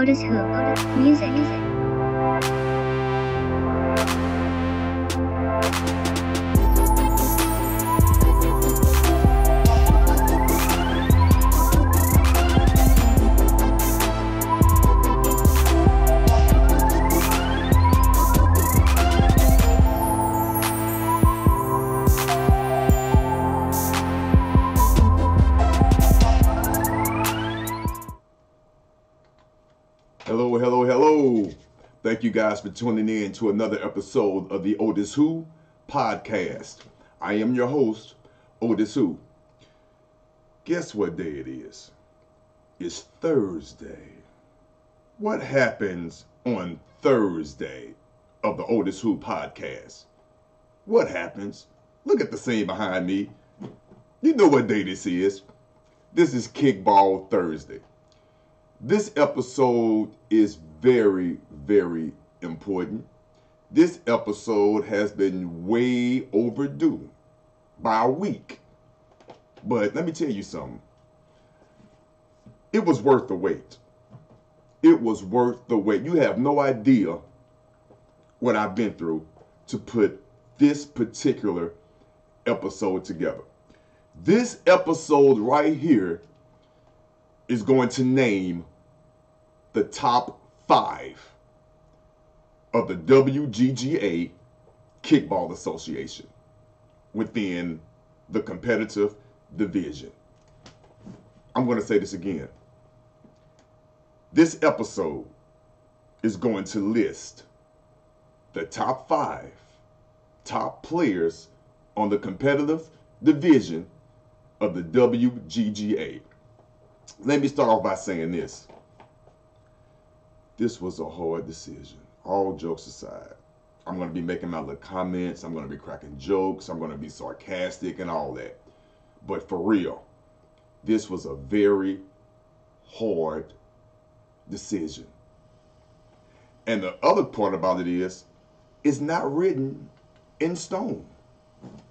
OtisWho. Music. Hello. Thank you guys for tuning in to another episode of the OtisWho podcast. I am your host, OtisWho. Guess what day it is? It's Thursday. What happens on Thursday of the OtisWho podcast? What happens? Look at the scene behind me. You know what day this is. This is Kickball Thursday. This episode is very, very important. This episode has been way overdue by a week. But let me tell you something. It was worth the wait. It was worth the wait. You have no idea what I've been through to put this particular episode together. This episode right here is going to name the top 5 of the WGGA Kickball Association within the competitive division. I'm going to say this again. This episode is going to list the top 5 top players on the competitive division of the WGGA. Let me start off by saying this. This was a hard decision. All jokes aside, I'm going to be making my little comments. I'm going to be cracking jokes. I'm going to be sarcastic and all that. But for real, this was a very hard decision. And the other part about it is, it's not written in stone.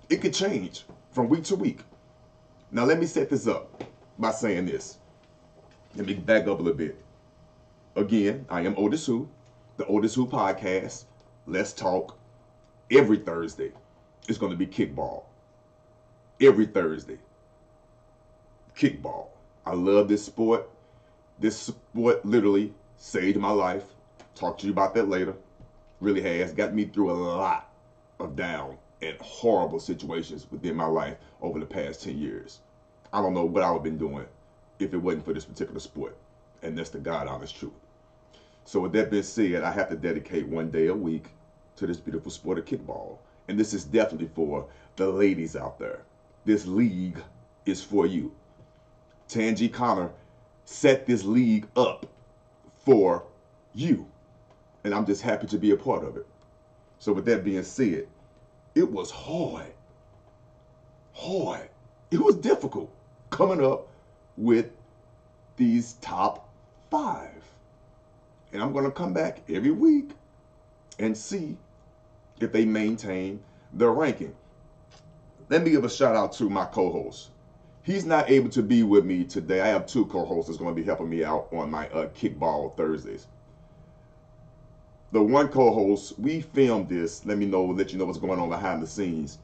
It could change from week to week. Now let me set this up by saying this. Let me back up a little bit. Again, I am OtisWho, the OtisWho podcast. Let's talk. Every Thursday, it's going to be kickball. Every Thursday, kickball. I love this sport. This sport literally saved my life. Talk to you about that later. Really has got me through a lot of down and horrible situations within my life over the past 10 years. I don't know what I would have been doing if it wasn't for this particular sport. And that's the God honest truth. So with that being said, I have to dedicate one day a week to this beautiful sport of kickball. And this is definitely for the ladies out there. This league is for you. Tangi Connor set this league up for you. And I'm just happy to be a part of it. So with that being said, it was hard. It was difficult coming up with these top 5. And I'm going to come back every week and see if they maintain their ranking. Let me give a shout out to my co-host. He's not able to be with me today. I have 2 co-hosts that's going to be helping me out on my Kickball Thursdays. The one co-host, we filmed this. Let you know what's going on behind the scenes.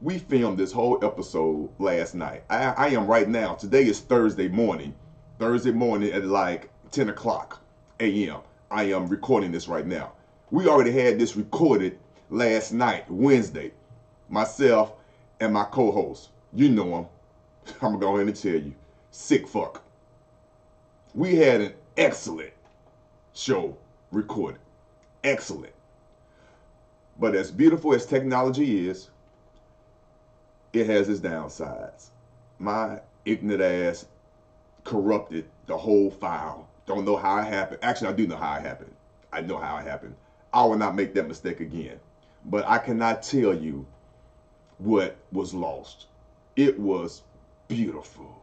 We filmed this whole episode last night. I am right now. Today is Thursday morning at like 10 o'clock a.m. I am recording this right now. We already had this recorded last night, Wednesday. Myself and my co-host. You know him. I'm going to go ahead and tell you. Sick fuck. We had an excellent show recorded. Excellent. But as beautiful as technology is, it has its downsides. My ignorant ass corrupted the whole file. Don't know how it happened. Actually, I do know how it happened. I know how it happened. I will not make that mistake again. But I cannot tell you what was lost. It was beautiful.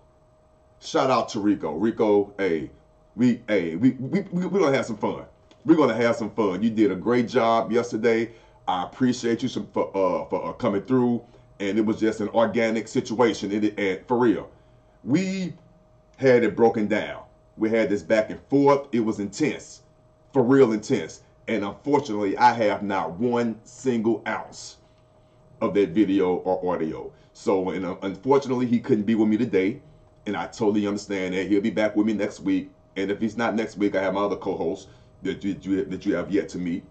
Shout out to Rico. Rico, we're gonna have some fun. We're gonna have some fun. You did a great job yesterday. I appreciate you for coming through, and it was just an organic situation. And for real, we had it broken down. We had this back and forth. It was intense, for real intense. And unfortunately, I have not one single ounce of that video or audio. So, unfortunately, he couldn't be with me today. And I totally understand that. He'll be back with me next week. And if he's not next week, I have my other co-hosts that you have yet to meet.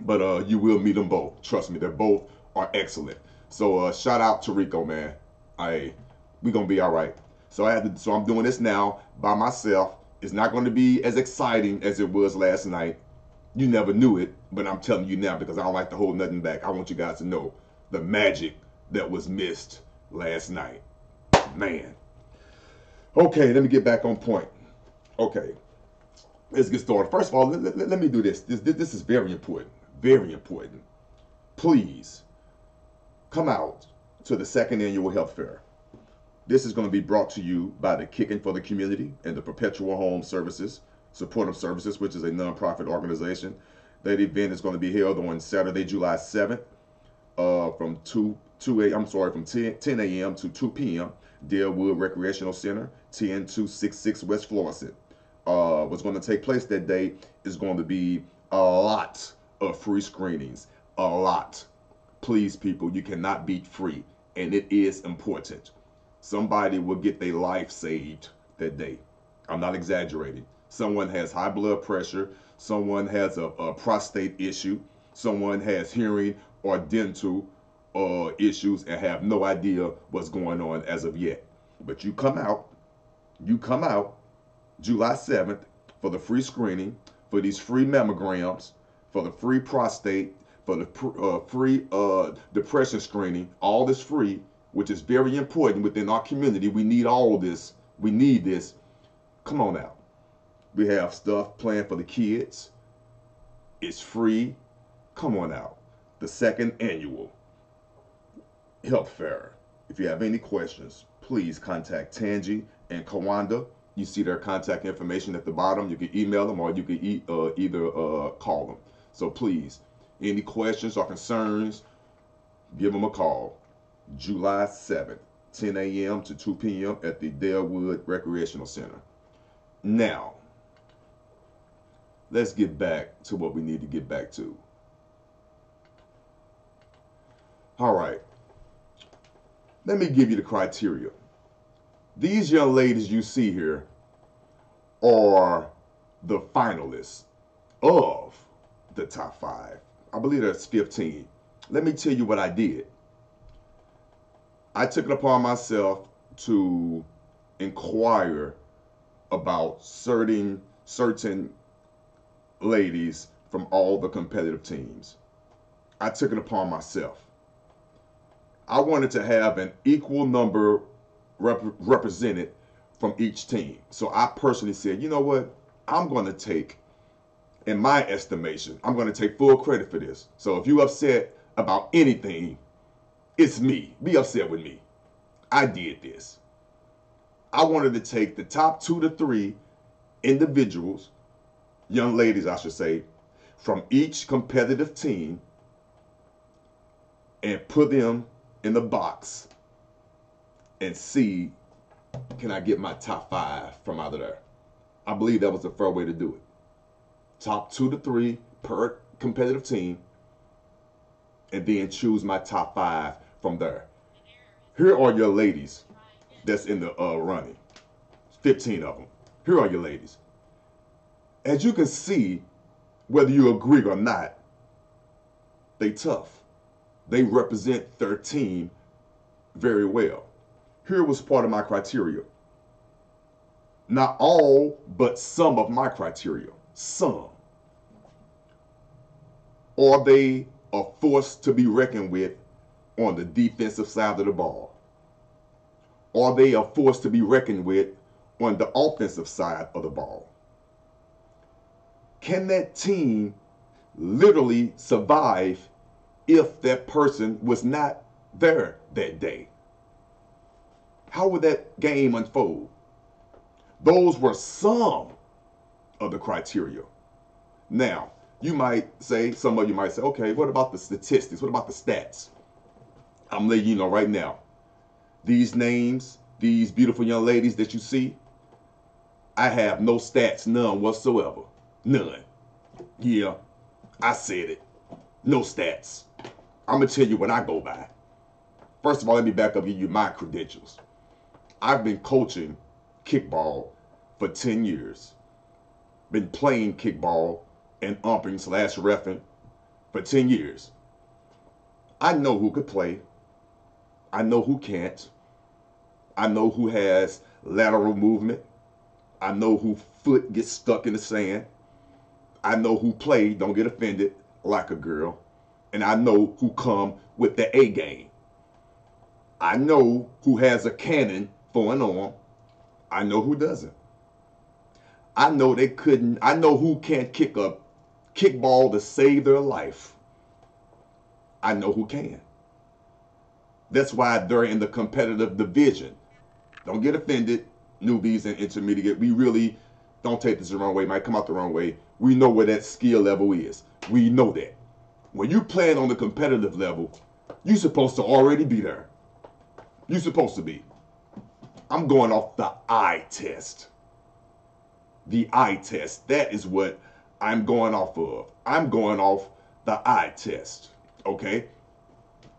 But you will meet them both. Trust me, they both are excellent. So shout out to Rico, man. We gonna be all right. So I'm doing this now by myself. It's not going to be as exciting as it was last night. You never knew it, but I'm telling you now because I don't like to hold nothing back. I want you guys to know the magic that was missed last night. Man. Okay, let me get back on point. Okay, let's get started. First of all, let me do this. This is very important. Very important. Please come out to the second annual health fair. This is going to be brought to you by the Kicking for the Community and the Perpetual Home Services, Supportive Services, which is a nonprofit organization. That event is going to be held on Saturday, July 7th, from 10 a.m. to 2 p.m. Deerwood Recreational Center, 10266 West Florissant. What's going to take place that day is going to be a lot of free screenings. A lot. Please, people, you cannot beat free, and it is important. Somebody will get their life saved that day. I'm not exaggerating. Someone has high blood pressure. Someone has a prostate issue. Someone has hearing or dental issues and have no idea what's going on as of yet. But you come out July 7th for the free screening, for these free mammograms, for the free prostate, for the free depression screening. All this free, which is very important within our community. We need all this. We need this. Come on out. We have stuff planned for the kids. It's free. Come on out. The second annual health fair. If you have any questions, please contact Tangi and Kawanda. You see their contact information at the bottom. You can email them or you can either call them. So please, any questions or concerns, give them a call. July 7th, 10 a.m. to 2 p.m. at the Deerwood Recreational Center. Now, let's get back to what we need to get back to. All right. Let me give you the criteria. These young ladies you see here are the finalists of the top 5. I believe that's 15. Let me tell you what I did. I took it upon myself to inquire about certain ladies from all the competitive teams. I took it upon myself. I wanted to have an equal number represented from each team. So I personally said, you know what? I'm going to take, in my estimation, I'm going to take full credit for this. So if you're upset about anything, it's me. Be upset with me. I did this. I wanted to take the top 2 to 3 individuals, young ladies I should say, from each competitive team and put them in the box and see, can I get my top 5 from out of there? I believe that was the fair way to do it. Top 2 to 3 per competitive team, and then choose my top 5 from there. Here are your ladies that's in the running. 15 of them. Here are your ladies. As you can see, whether you agree or not, they tough. They represent their team very well. Here was part of my criteria. Not all, but some of my criteria. Some. Are they a force to be reckoned with on the defensive side of the ball? Are they a force to be reckoned with on the offensive side of the ball? Can that team literally survive if that person was not there that day? How would that game unfold? Those were some of the criteria. Now, you might say, some of you might say, okay, what about the statistics? What about the stats? I'm letting you know right now, these names, these beautiful young ladies that you see, I have no stats, none whatsoever. None. Yeah, I said it. No stats. I'm going to tell you what I go by. First of all, let me back up and give you my credentials. I've been coaching kickball for 10 years. Been playing kickball and umping / reffing for 10 years. I know who could play. I know who can't. I know who has lateral movement. I know who foot gets stuck in the sand. I know who play, don't get offended, like a girl. And I know who come with the A game. I know who has a cannon for an arm. I know who doesn't. I know who can't kick a kickball to save their life. I know who can. That's why they're in the competitive division. Don't get offended, newbies and intermediate. We really don't take this the wrong way. It might come out the wrong way. We know where that skill level is. We know that. When you're playing on the competitive level, you're supposed to already be there. You're supposed to be. I'm going off the eye test. The eye test. That is what I'm going off of. I'm going off the eye test. Okay?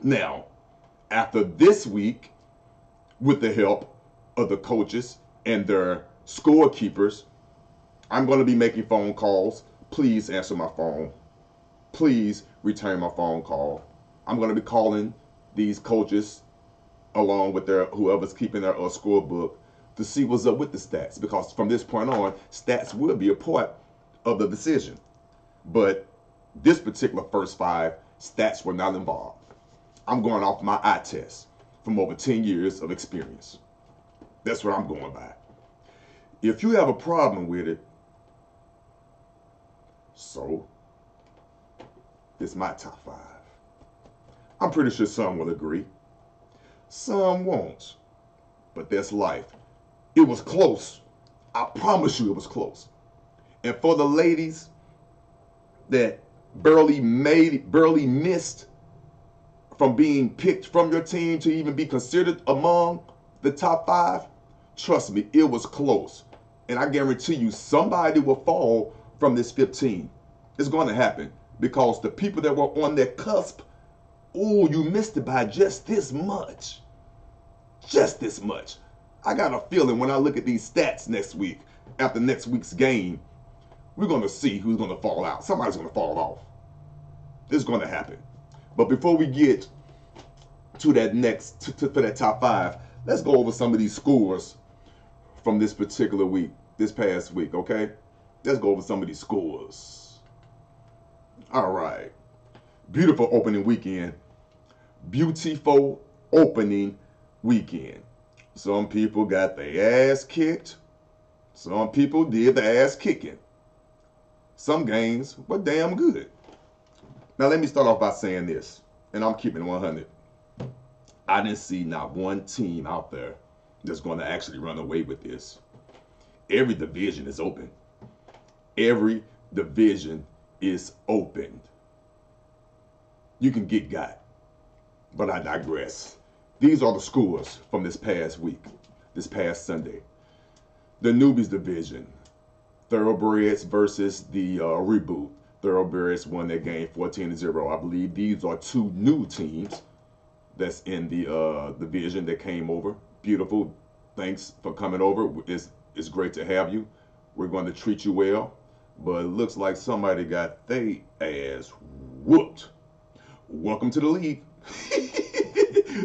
Now, after this week, with the help of the coaches and their scorekeepers, I'm going to be making phone calls. Please answer my phone. Please return my phone call. I'm going to be calling these coaches along with their whoever's keeping their scorebook to see what's up with the stats, because from this point on, stats will be a part of the decision. But this particular first 5, stats were not involved. I'm going off my eye test from over 10 years of experience. That's what I'm going by. If you have a problem with it, so it's my top 5. I'm pretty sure some will agree. Some won't. But that's life. It was close. I promise you it was close. And for the ladies that barely missed from being picked from your team to even be considered among the top 5, trust me, it was close. And I guarantee you somebody will fall from this 15. It's going to happen because the people that were on that cusp, oh, you missed it by just this much. Just this much. I got a feeling when I look at these stats next week, after next week's game, we're going to see who's going to fall out. Somebody's going to fall off. This is going to happen. But before we get to that to that top 5, let's go over some of these scores from this particular week, this past week, okay? Let's go over some of these scores. All right. Beautiful opening weekend. Beautiful opening weekend. Some people got their ass kicked. Some people did the ass kicking. Some games were damn good. Now let me start off by saying this, and I'm keeping it 100. I didn't see not one team out there that's going to actually run away with this. Every division is open. Every division is opened. You can get got. But I digress. These are the scores from this past week, this past Sunday. The newbies division, Thoroughbreds versus the Reboot. Thoroughbreds won their game 14-0. I believe these are 2 new teams that's in the division that came over. Beautiful. Thanks for coming over. It's great to have you. We're going to treat you well. But it looks like somebody got their ass whooped. Welcome to the league.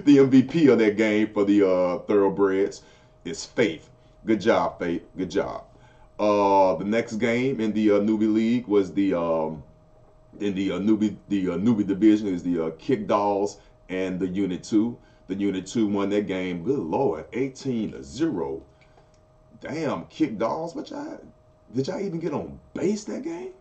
The MVP of that game for the Thoroughbreds is Faith. Good job, Faith. Good job. The next game in the newbie league was the newbie division is the Kick Dolls and the Unit 2. The Unit 2 won that game. Good Lord, 18-0. Damn, Kick Dolls. Did y'all even get on base that game?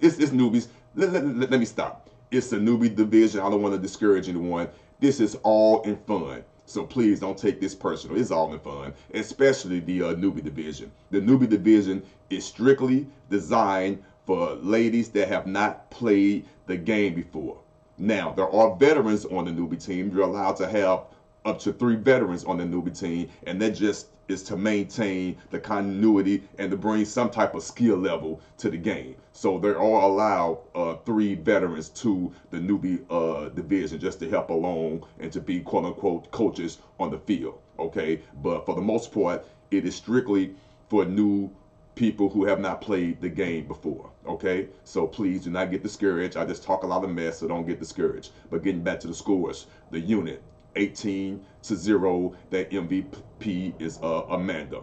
It's newbies. Let me stop. It's a newbie division. I don't want to discourage anyone. This is all in fun. So please don't take this personal. It's all in fun, especially the newbie division. The newbie division is strictly designed for ladies that have not played the game before. Now, there are veterans on the newbie team. You're allowed to have up to 3 veterans on the newbie team, and that just is to maintain the continuity and to bring some type of skill level to the game. So they're all allowed 3 veterans to the newbie division just to help along and to be quote unquote coaches on the field. Okay, but for the most part, it is strictly for new people who have not played the game before. Okay, so please do not get discouraged. I just talk a lot of mess, so don't get discouraged. But getting back to the scores, the unit 18-0. That MVP is Amanda.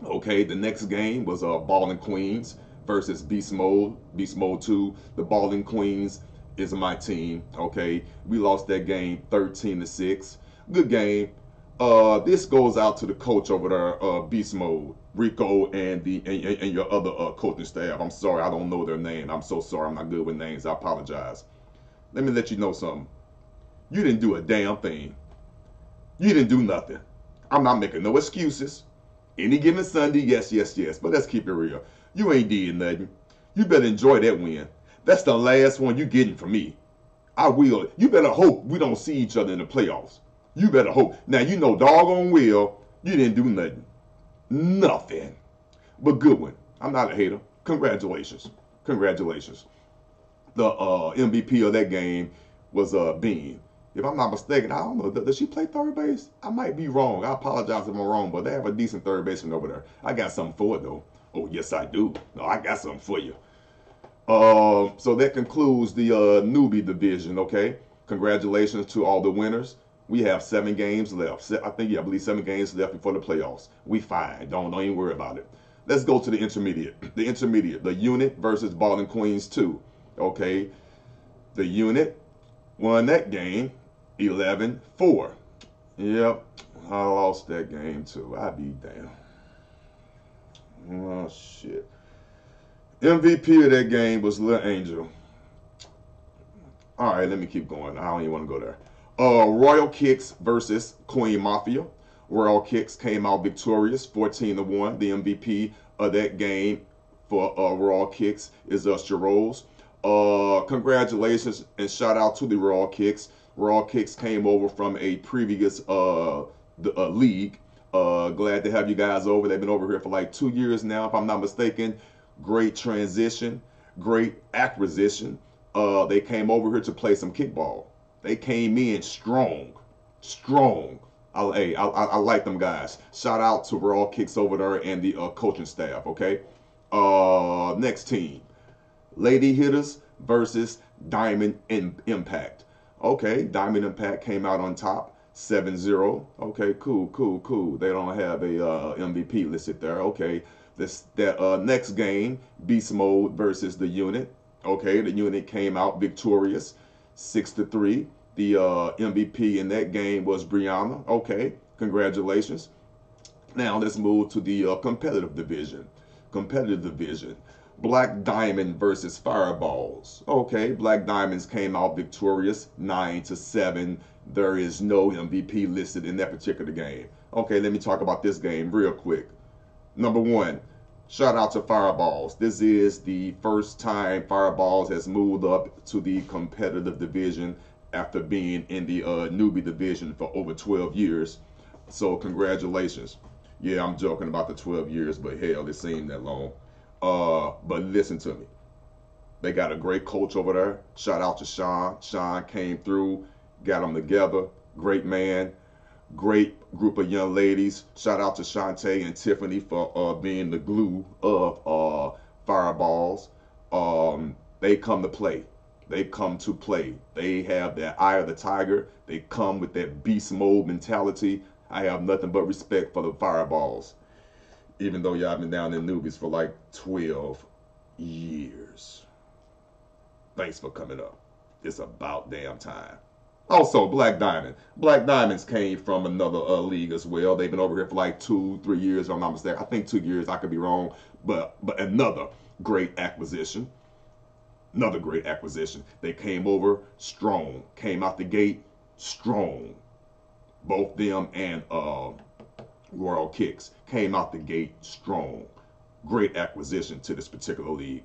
Okay, the next game was Ballin' Queens versus Beast Mode 2. The Ballin' Queens is my team. Okay, we lost that game 13-6. Good game. This goes out to the coach over there, Beast Mode, Rico, and your other coaching staff. I'm sorry, I don't know their name. I'm so sorry, I'm not good with names. I apologize. Let me let you know something. You didn't do a damn thing. You didn't do nothing. I'm not making no excuses. Any given Sunday, yes. But let's keep it real. You ain't did nothing. You better enjoy that win. That's the last one you getting from me. I will. You better hope we don't see each other in the playoffs. You better hope. Now, you know doggone well you didn't do nothing. Nothing. But good one. I'm not a hater. Congratulations. Congratulations. The MVP of that game was Bean. If I'm not mistaken, I don't know, does she play third base? I might be wrong. I apologize if I'm wrong, but they have a decent third baseman over there. I got something for it, though. Oh, yes, I do. No, I got something for you. So that concludes the newbie division, okay? Congratulations to all the winners. We have 7 games left. I believe 7 games left before the playoffs. We fine. Don't even worry about it. Let's go to the intermediate. The intermediate, the unit versus Ballin' Queens 2, okay? The unit won that game 11-4. Yep, I lost that game too. I be damn. Oh shit. MVP of that game was Lil Angel. All right, let me keep going. I don't even want to go there. Royal Kicks versus Queen Mafia. Royal Kicks came out victorious, 14-1. The MVP of that game for Royal Kicks is Sherrolls. Congratulations and shout out to the Royal Kicks. Royal Kicks came over from a previous league. Glad to have you guys over. They've been over here for like 2 years now, if I'm not mistaken. Great transition, great acquisition. They came over here to play some kickball. They came in strong. I like them guys. Shout out to Royal Kicks over there and the coaching staff, okay? Next team, Lady Hitters versus Diamond Impact. Okay, Diamond Impact came out on top, 7-0. Okay, cool. They don't have a MVP listed there. Okay, that next game, Beast Mode versus the Unit. Okay, the Unit came out victorious, 6-3. The MVP in that game was Brianna. Okay, congratulations. Now let's move to the competitive division. Black Diamond versus Fireballs. Okay, Black Diamonds came out victorious, 9-7. There is no MVP listed in that particular game. Okay, let me talk about this game real quick. Number 1, shout out to Fireballs. This is the first time Fireballs has moved up to the competitive division after being in the newbie division for over 12 years. So congratulations. Yeah, I'm joking about the 12 years, but hell, it seemed that long. But listen to me. They got a great coach over there. Shout out to Sean. Sean came through, got them together. Great man. Great group of young ladies. Shout out to Shantae and Tiffany for being the glue of Fireballs. They come to play. They come to play. They have that eye of the tiger. They come with that beast mode mentality. I have nothing but respect for the Fireballs. Even though y'all been down in newbies for like 12 years. Thanks for coming up. It's about damn time. Also, Black Diamond. Black Diamonds came from another league as well. They've been over here for like 2-3 years, if I'm not mistaken. I think 2 years. I could be wrong. But another great acquisition. Another great acquisition. They came over strong. Came out the gate strong. Both them and Royal Kicks came out the gate strong. Great acquisition to this particular league.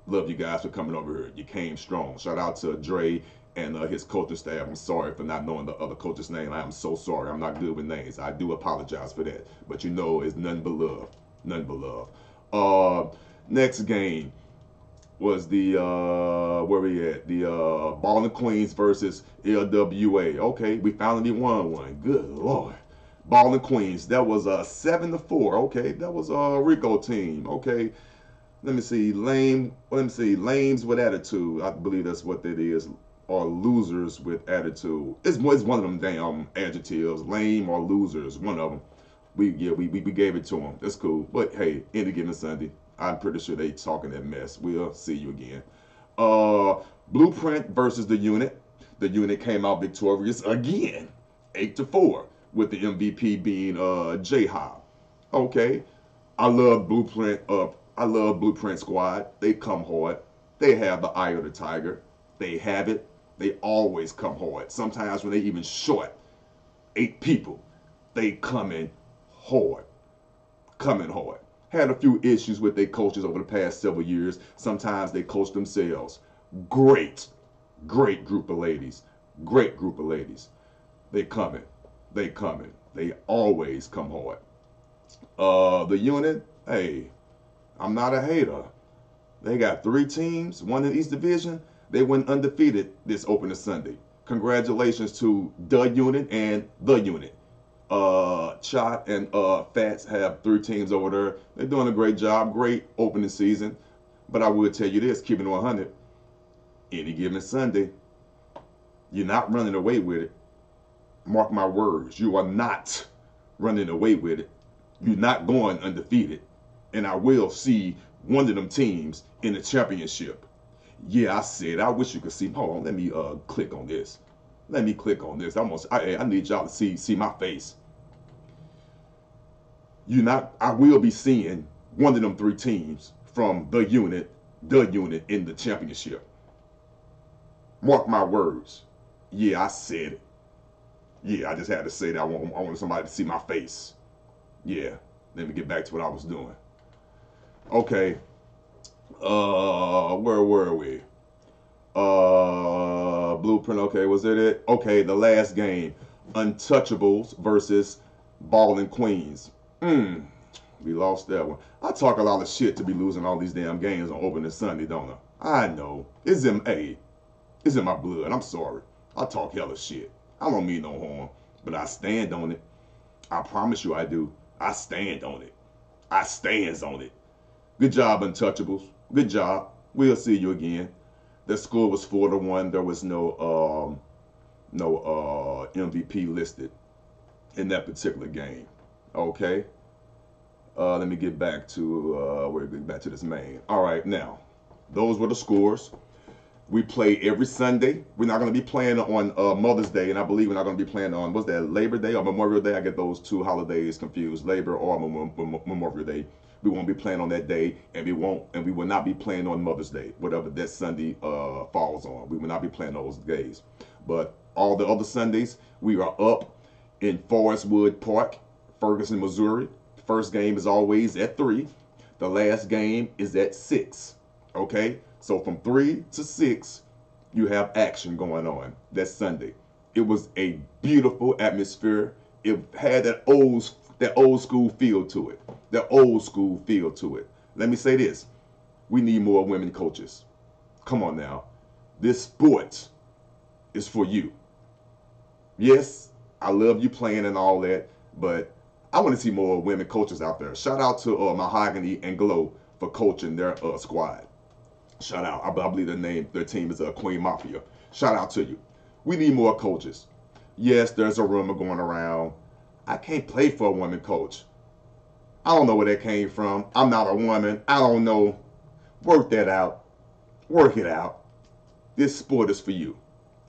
Love you guys for coming over here. You came strong. Shout out to Dre and his coaching staff. I'm sorry for not knowing the other coach's name. I am so sorry. I'm not good with names. I do apologize for that. But you know, it's none but love. None but love. Next game was the where we at? The Ball and Queens versus LWA. Okay, we finally won one. Good Lord. Ball and Queens. That was a 7-4. Okay, that was a Rico team. Okay. Let me see. Lames with attitude. I believe that's what that is. Or losers with attitude. It's one of them damn adjectives. Lame or losers. One of them. We gave it to them. That's cool. But hey, any given Sunday, I'm pretty sure they talking that mess. We'll see you again. Blueprint versus the Unit. The Unit came out victorious again, 8-4, with the MVP being J-Hop. Okay, I love Blueprint. I love Blueprint Squad. They come hard. They have the eye of the tiger. They have it. They always come hard. Sometimes when they even short 8 people, they coming hard. Coming hard. Had a few issues with their coaches over the past several years. Sometimes they coach themselves. Great group of ladies. Great group of ladies. They coming. They coming. They always come hard. The Unit, hey, I'm not a hater. They got 3 teams, one in each division. They went undefeated this opening Sunday. Congratulations to the Unit and the Unit. Chot and Fats have 3 teams over there. They're doing a great job. Great opening season. But I will tell you this, keeping it 100, any given Sunday, you're not running away with it. Mark my words, you are not running away with it. You're not going undefeated. And I will see one of them teams in the championship. Yeah, I said, I wish you could see. Hold on, let me click on this. Let me click on this. I need y'all to see my face. I will be seeing one of them 3 teams from the Unit in the championship. Mark my words. Yeah, I said it. Yeah, I just had to say that. I wanted somebody to see my face. Yeah, let me get back to what I was doing. Okay. Where were we? Blueprint. Okay, was that it? Okay, the last game, Untouchables versus Ball and Queens. We lost that one. I talk a lot of shit to be losing all these damn games on opening Sunday, don't I? I know. It's in my blood. I'm sorry. I talk hella shit. I don't mean no harm, but I stand on it. I promise you I do. I stand on it. I stands on it. Good job, Untouchables. Good job. We'll see you again. The score was 4-1. There was no MVP listed in that particular game. Okay. Let me get back to this main. All right, now those were the scores. We play every Sunday. We're not going to be playing on Mother's Day, and I believe we're not going to be playing on, what's that, Labor Day or Memorial Day? I get those 2 holidays confused, Labor or Memorial Day. We won't be playing on that day, and we will not be playing on Mother's Day, whatever that Sunday falls on. We will not be playing those days. But all the other Sundays, we are up in Forest Wood Park, Ferguson, Missouri. First game is always at 3. The last game is at 6. Okay? So from 3 to 6, you have action going on. That's Sunday. It was a beautiful atmosphere. It had that old school feel to it. That old school feel to it. Let me say this. We need more women coaches. Come on now. This sport is for you. Yes, I love you playing and all that, but I want to see more women coaches out there. Shout out to Mahogany and Glow for coaching their squad. Shout out. I believe their team is Queen Mafia. Shout out to you. We need more coaches. Yes, there's a rumor going around. I can't play for a woman coach. I don't know where that came from. I'm not a woman. I don't know. Work that out. Work it out. This sport is for you.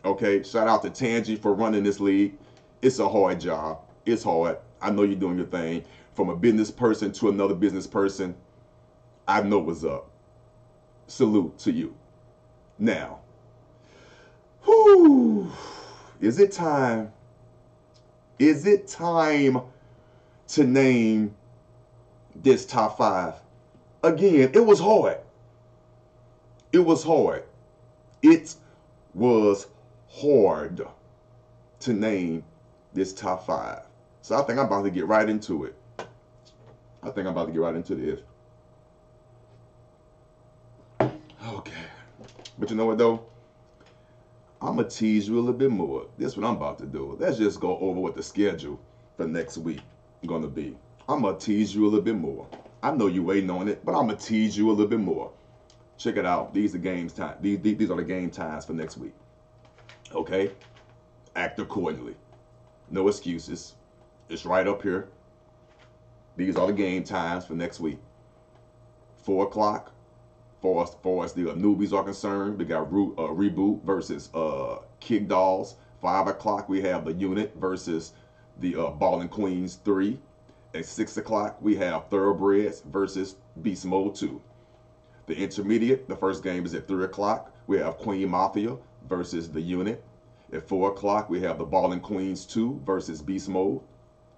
Okay? Shout out to Tangi for running this league. It's a hard job. It's hard. I know you're doing your thing. From a business person to another business person, I know what's up. Salute to you. Now, is it time? Is it time to name this top 5? Again, it was hard. It was hard. It was hard to name this top 5. So I think I'm about to get right into it. I think I'm about to get right into this. Okay. But you know what, though? I'm going to tease you a little bit more. This is what I'm about to do. Let's just go over what the schedule for next week is going to be. I'm going to tease you a little bit more. I know you're waiting on it, but I'm going to tease you a little bit more. Check it out. These are games time. These are the game times for next week. Okay? Act accordingly. No excuses. It's right up here. These are the game times for next week. 4 o'clock. For as the newbies are concerned, we got Reboot versus Kick Dolls. 5 o'clock, we have the Unit versus the Ballin' Queens 3. At 6 o'clock, we have Thoroughbreds versus Beast Mode 2. The intermediate, the first game is at 3 o'clock. We have Queen Mafia versus the Unit. At 4 o'clock, we have the Ballin' Queens 2 versus Beast Mode.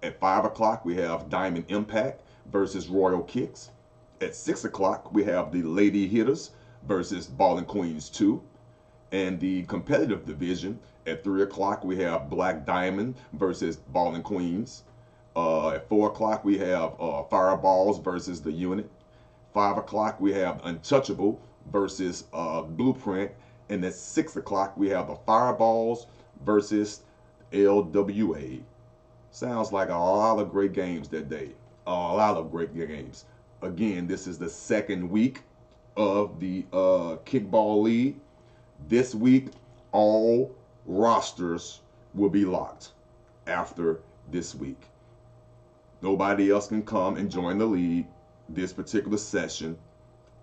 At 5 o'clock, we have Diamond Impact versus Royal Kicks. At 6 o'clock, we have the Lady Hitters versus Ballin' Queens 2. And the competitive division, at 3 o'clock, we have Black Diamond versus Ballin' Queens. At 4 o'clock, we have Fireballs versus the Unit. 5 o'clock, we have Untouchable versus Blueprint. And at 6 o'clock, we have the Fireballs versus LWA. Sounds like a lot of great games that day. A lot of great games. Again, this is the second week of the Kickball League. This week, all rosters will be locked after this week. Nobody else can come and join the league this particular session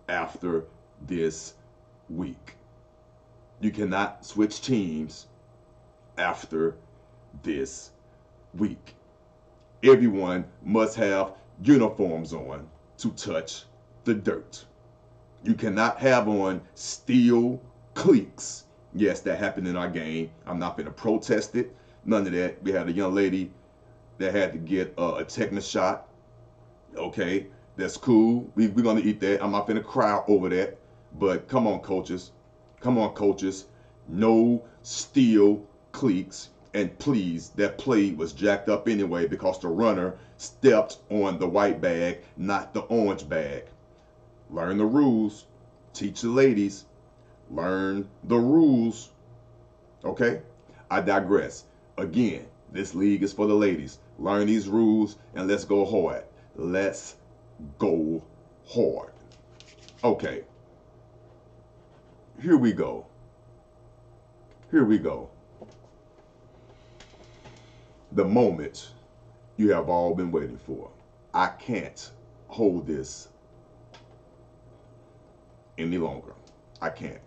after this week. You cannot switch teams after this week. Everyone must have uniforms on to touch the dirt. You cannot have on steel cleats. Yes, that happened in our game. I'm not going to protest it. None of that. We had a young lady that had to get a tetanus shot. Okay, that's cool. We're going to eat that. I'm not going to cry over that. But come on, coaches. Come on, coaches. No steel cleats. And please, that play was jacked up anyway because the runner stepped on the white bag, not the orange bag. Learn the rules. Teach the ladies. Learn the rules. Okay? I digress. Again, this league is for the ladies. Learn these rules and let's go hard. Let's go hard. Okay. Here we go. Here we go. The moment you have all been waiting for. I can't hold this any longer. I can't.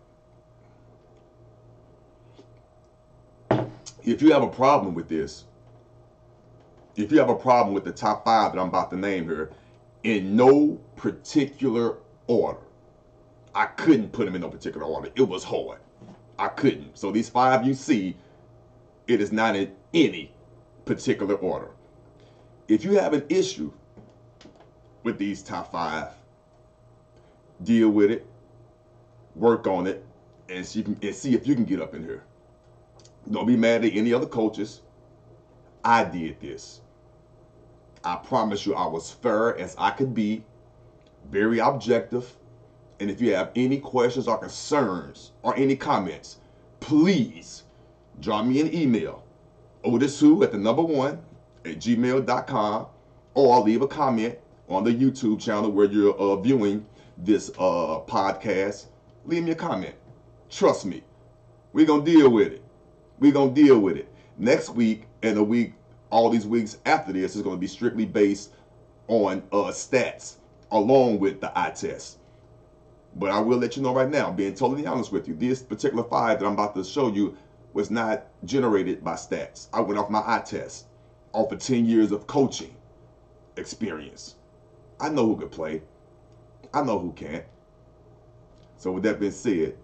If you have a problem with this, if you have a problem with the top 5 that I'm about to name here, in no particular order, I couldn't put them in no particular order. It was hard. I couldn't. So these 5 you see, it is not in any particular order. If you have an issue with these top 5, deal with it, work on it, and see if you can get up in here. Don't be mad at any other coaches. I did this. I promise you I was fair as I could be, very objective. And if you have any questions or concerns or any comments, please drop me an email. OtisWho at the number 1 at gmail.com, or leave a comment on the YouTube channel where you're viewing this podcast. Leave me a comment. Trust me. We're going to deal with it. We're going to deal with it. Next week and the week, all these weeks after this is going to be strictly based on stats along with the eye test. But I will let you know right now, being totally honest with you, this particular 5 that I'm about to show you was not generated by stats. I went off my eye test, off of 10 years of coaching experience. I know who could play. I know who can't. So with that being said,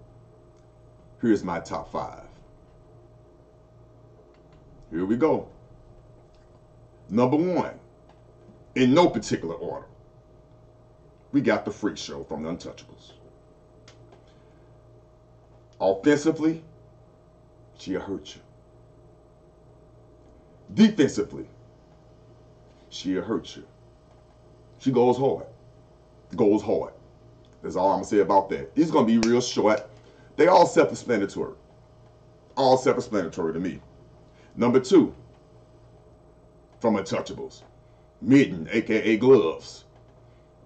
here's my top 5. Here we go. Number 1, in no particular order, we got the Freak Show from the Untouchables. Offensively, she'll hurt you. Defensively, she'll hurt you. She goes hard. Goes hard. That's all I'm going to say about that. These are going to be real short. They all self-explanatory. All self-explanatory to me. Number 2, from Untouchables, Mitten, a.k.a. Gloves.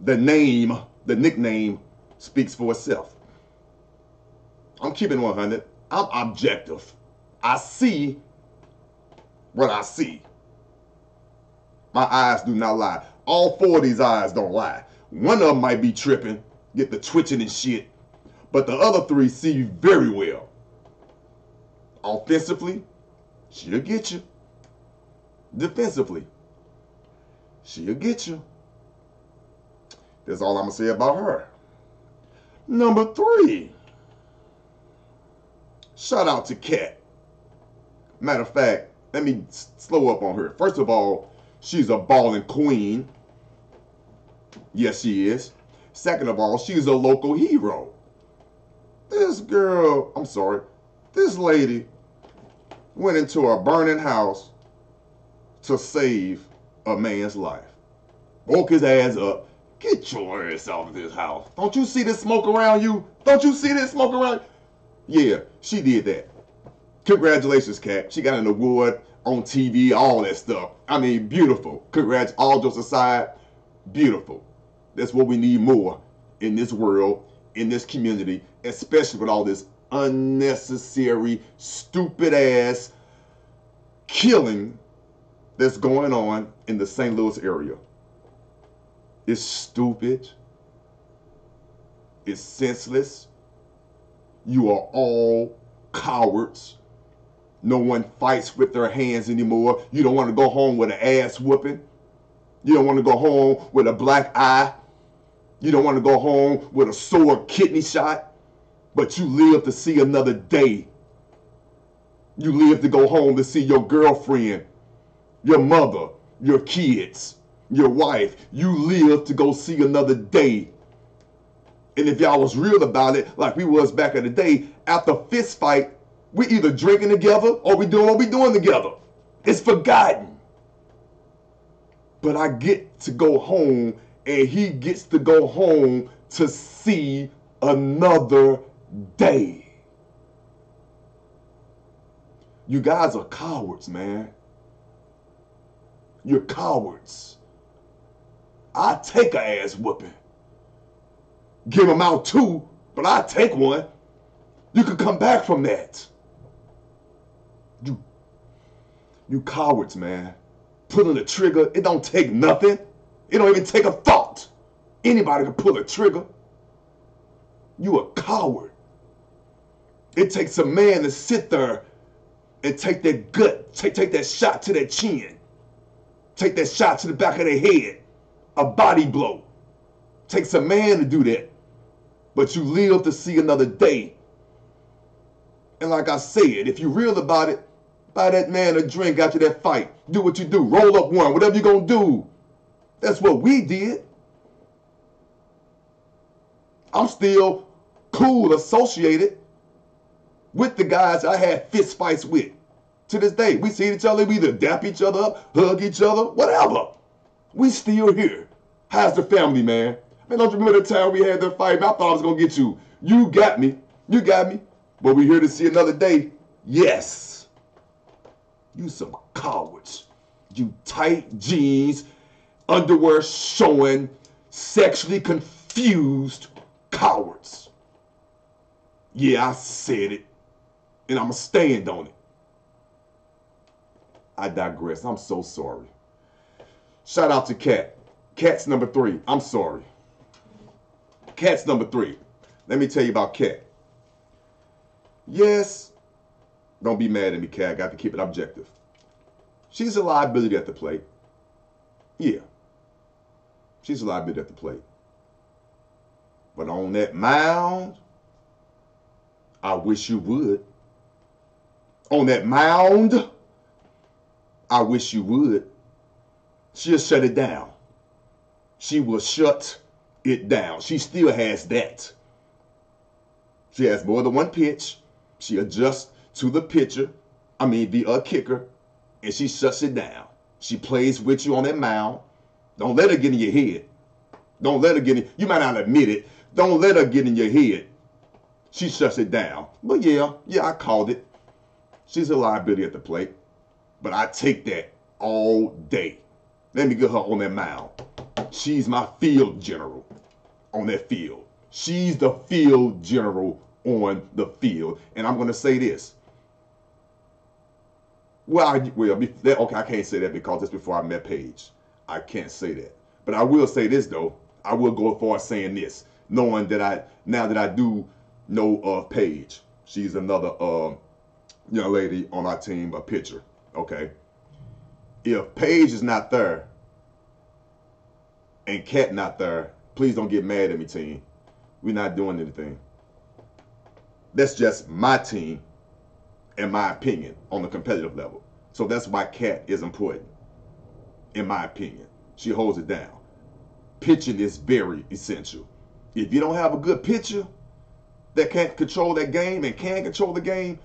The name, the nickname speaks for itself. I'm keeping 100. I'm objective. I see what I see. My eyes do not lie. All 4 of these eyes don't lie. One of them might be tripping, get the twitching and shit, but the other 3 see very well. Offensively, she'll get you. Defensively, she'll get you. That's all I'm going to say about her. Number 3. Shout out to Kat. Matter of fact, let me slow up on her. First of all, she's a balling queen. Yes, she is. Second of all, she's a local hero. This girl, I'm sorry, this lady went into a burning house to save a man's life. Woke his ass up. Get your ass out of this house. Don't you see this smoke around you? Don't you see this smoke around you? Yeah, she did that. Congratulations, Kat. She got an award on TV, all that stuff. I mean, beautiful. Congrats, all jokes aside, beautiful. That's what we need more in this world, in this community, especially with all this unnecessary, stupid ass killing that's going on in the St. Louis area. It's stupid. It's senseless. You are all cowards. No one fights with their hands anymore. You don't want to go home with an ass whooping. You don't want to go home with a black eye. You don't want to go home with a sore kidney shot. But you live to see another day. You live to go home to see your girlfriend, your mother, your kids, your wife. You live to go see another day. And if y'all was real about it, like we was back in the day, after a fist fight, we either drinking together or we doing what we doing together. It's forgotten. But I get to go home and he gets to go home to see another day. You guys are cowards, man. You're cowards. I take a ass whooping. Give them out 2, but I take one. You could come back from that. You cowards, man. Pulling the trigger, it don't take nothing. It don't even take a thought. Anybody can pull a trigger. You a coward. It takes a man to sit there and take that gut, take that shot to that chin. Take that shot to the back of their head. A body blow. Takes a man to do that. But you live to see another day. And like I said, if you're real about it, buy that man a drink after that fight. Do what you do. Roll up one. Whatever you're going to do. That's what we did. I'm still cool associated with the guys I had fist fights with. To this day, we see each other. We either dap each other up, hug each other, whatever. We still here. How's the family, man? Man, don't you remember the time we had that fight? I thought I was going to get you. You got me. You got me. But we're here to see another day. Yes. You some cowards. You tight jeans, underwear showing, sexually confused cowards. Yeah, I said it. And I'm going to stand on it. I digress. I'm so sorry. Shout out to Kat. Kat's number 3. I'm sorry. Kat's number 3. Let me tell you about Kat. Yes, don't be mad at me, Kat. I got to keep it objective. She's a liability at the plate. Yeah. She's a liability at the plate. But on that mound, I wish you would. On that mound, I wish you would. She'll shut it down. She will shut it down. She still has that. She has more than one pitch. She adjusts to the pitcher, the kicker, and she shuts it down. She plays with you on that mound. Don't let her get in your head. Don't let her get in. You might not admit it. Don't let her get in your head. She shuts it down. But yeah, I called it. She's a liability at the plate. But I take that all day. Let me get her on that mound. She's my field general on that field. She's the field general on the field. And I'm going to say this. Okay, I can't say that because it's before I met Paige. I can't say that. But I will say this, though. I will go as far as saying this, knowing that now that I do know of Paige. She's another young lady on our team, a pitcher. Okay. If Paige is not there and Kat not there, please don't get mad at me, team. We're not doing anything. That's just my team and my opinion on the competitive level. So that's why Kat is important, in my opinion. She holds it down. Pitching is very essential. If you don't have a good pitcher that can't control that game and can control the game,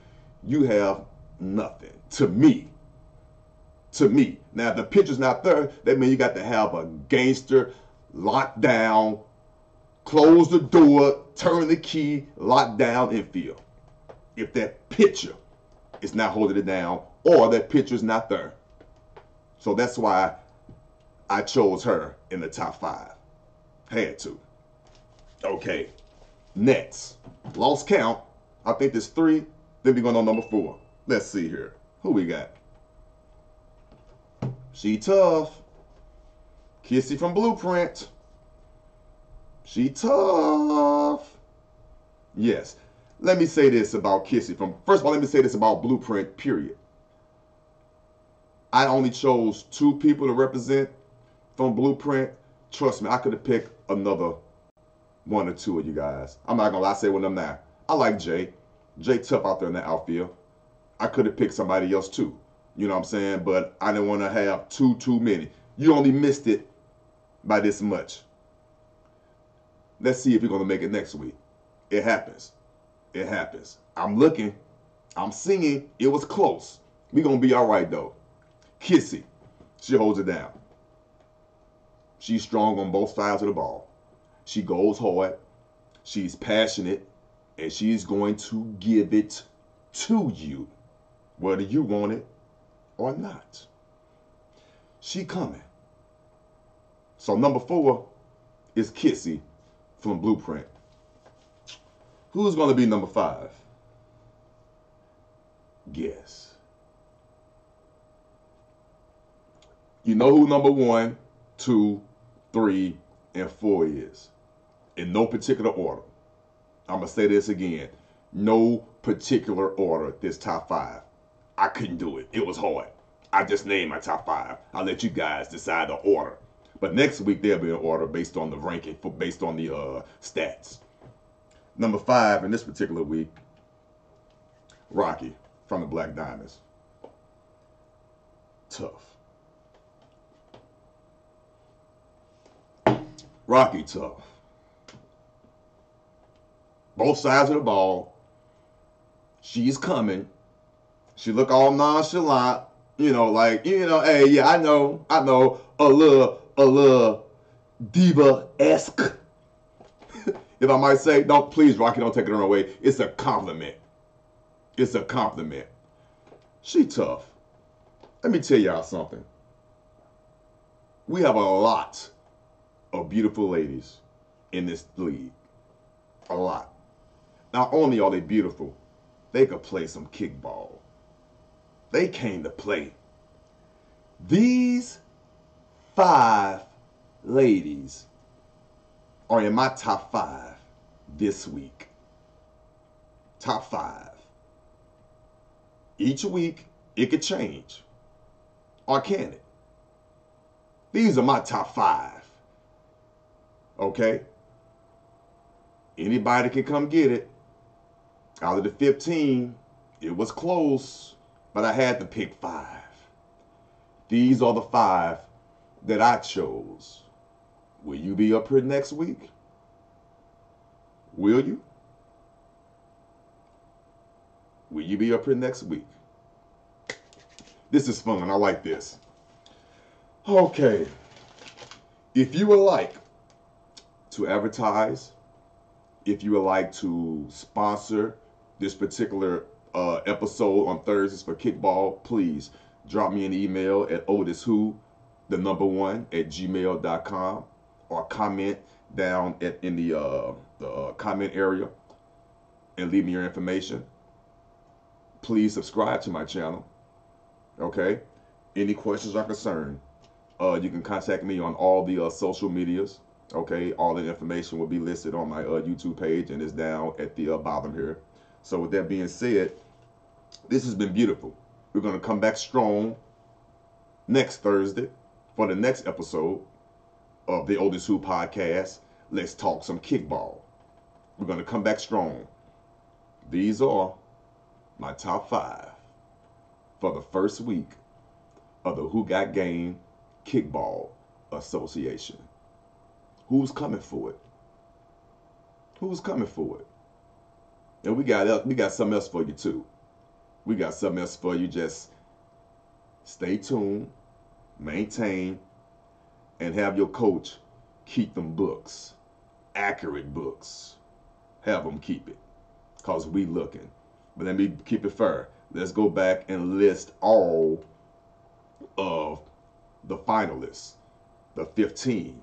you have nothing. To me. Now, if the pitcher's not there, that means you got to have a gangster, lock down, close the door, turn the key, lock down infield. If that pitcher is not holding it down or that pitcher's not there. So that's why I chose her in the top 5. Had to. Okay. Next. Lost count. I think there's 3. Then we're going on number 4. Let's see here. Who we got? She tough. Kissy from Blueprint. She tough. Yes. Let me say this about Kissy first of all, let me say this about Blueprint, period. I only chose 2 people to represent from Blueprint. Trust me, I could have picked another 1 or 2 of you guys. I'm not gonna lie, I say one of them now. I like Jay. Jay tough out there in the outfield. I could have picked somebody else too. You know what I'm saying? But I didn't want to have too many. You only missed it by this much. Let's see if you're gonna make it next week. It happens. It happens. I'm looking. I'm singing. It was close. We're gonna be all right though. Kissy, she holds it down. She's strong on both sides of the ball. She goes hard. She's passionate. And she's going to give it to you, whether you want it or not. She coming. So number 4 is Kissy from Blueprint. Who's going to be number 5? Guess. You know who number 1, 2, 3, and 4 is. In no particular order. I'm going to say this again. No particular order, this top 5. I couldn't do it. It was hard. I just named my top 5. I'll let you guys decide the order. But next week, there'll be an order based on the ranking, based on the stats. Number 5 in this particular week, Rocky from the Black Diamonds. Tough. Rocky tough. Both sides of the ball. She's coming. She look all nonchalant. Hey, yeah, I know, a little diva-esque. If I might say, please, Rocky, don't take it the wrong way. It's a compliment. It's a compliment. She tough. Let me tell y'all something. We have a lot of beautiful ladies in this league. A lot. Not only are they beautiful, they could play some kickball. They came to play. These 5 ladies are in my top 5 this week. Top 5. Each week, it could change. Or can it? These are my top 5. Okay? Anybody can come get it. Out of the 15, it was close, but I had to pick 5. These are the 5 that I chose. Will you be up here next week? Will you? Will you be up here next week? This is fun. I like this. Okay. If you would like to advertise, if you would like to sponsor this particular episode on Thursdays for Kickball, please drop me an email at OtisWho, the number 1 at gmail.com, or comment down in the comment area and leave me your information. Please subscribe to my channel. Okay? Any questions or concern, you can contact me on all the social medias. Okay? All the information will be listed on my YouTube page and is down at the bottom here. So with that being said, this has been beautiful. We're going to come back strong next Thursday for the next episode of the OtisWho podcast. Let's talk some kickball. We're going to come back strong. These are my top 5 for the first week of the Who Got Game Kickball Association. Who's coming for it? Who's coming for it? And we got something else for you too. We got something else for you. Just stay tuned, maintain, and have your coach keep them books, accurate books. Have them keep it, cause we looking. But let me keep it fair. Let's go back and list all of the finalists, the 15.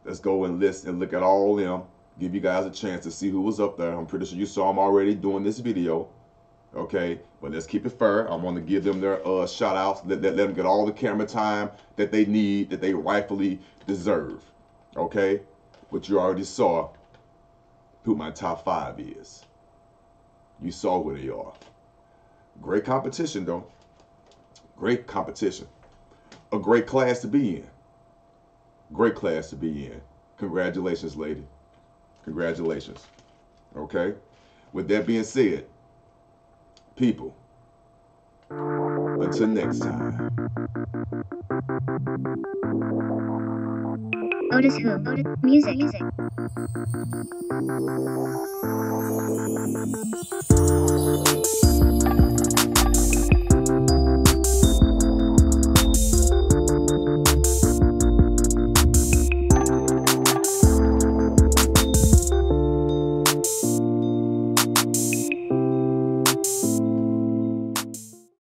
Let's go and list and look at all of them. Give you guys a chance to see who was up there. I'm pretty sure you saw them already doing this video. Okay, but let's keep it fair. I want to give them their shout outs. Let them get all the camera time that they need, that they rightfully deserve. Okay, but you already saw who my top 5 is. You saw who they are. Great competition though. Great competition. A great class to be in. Great class to be in. Congratulations, lady. Congratulations. Okay? With that being said, people, until next time. OtisWho. Music.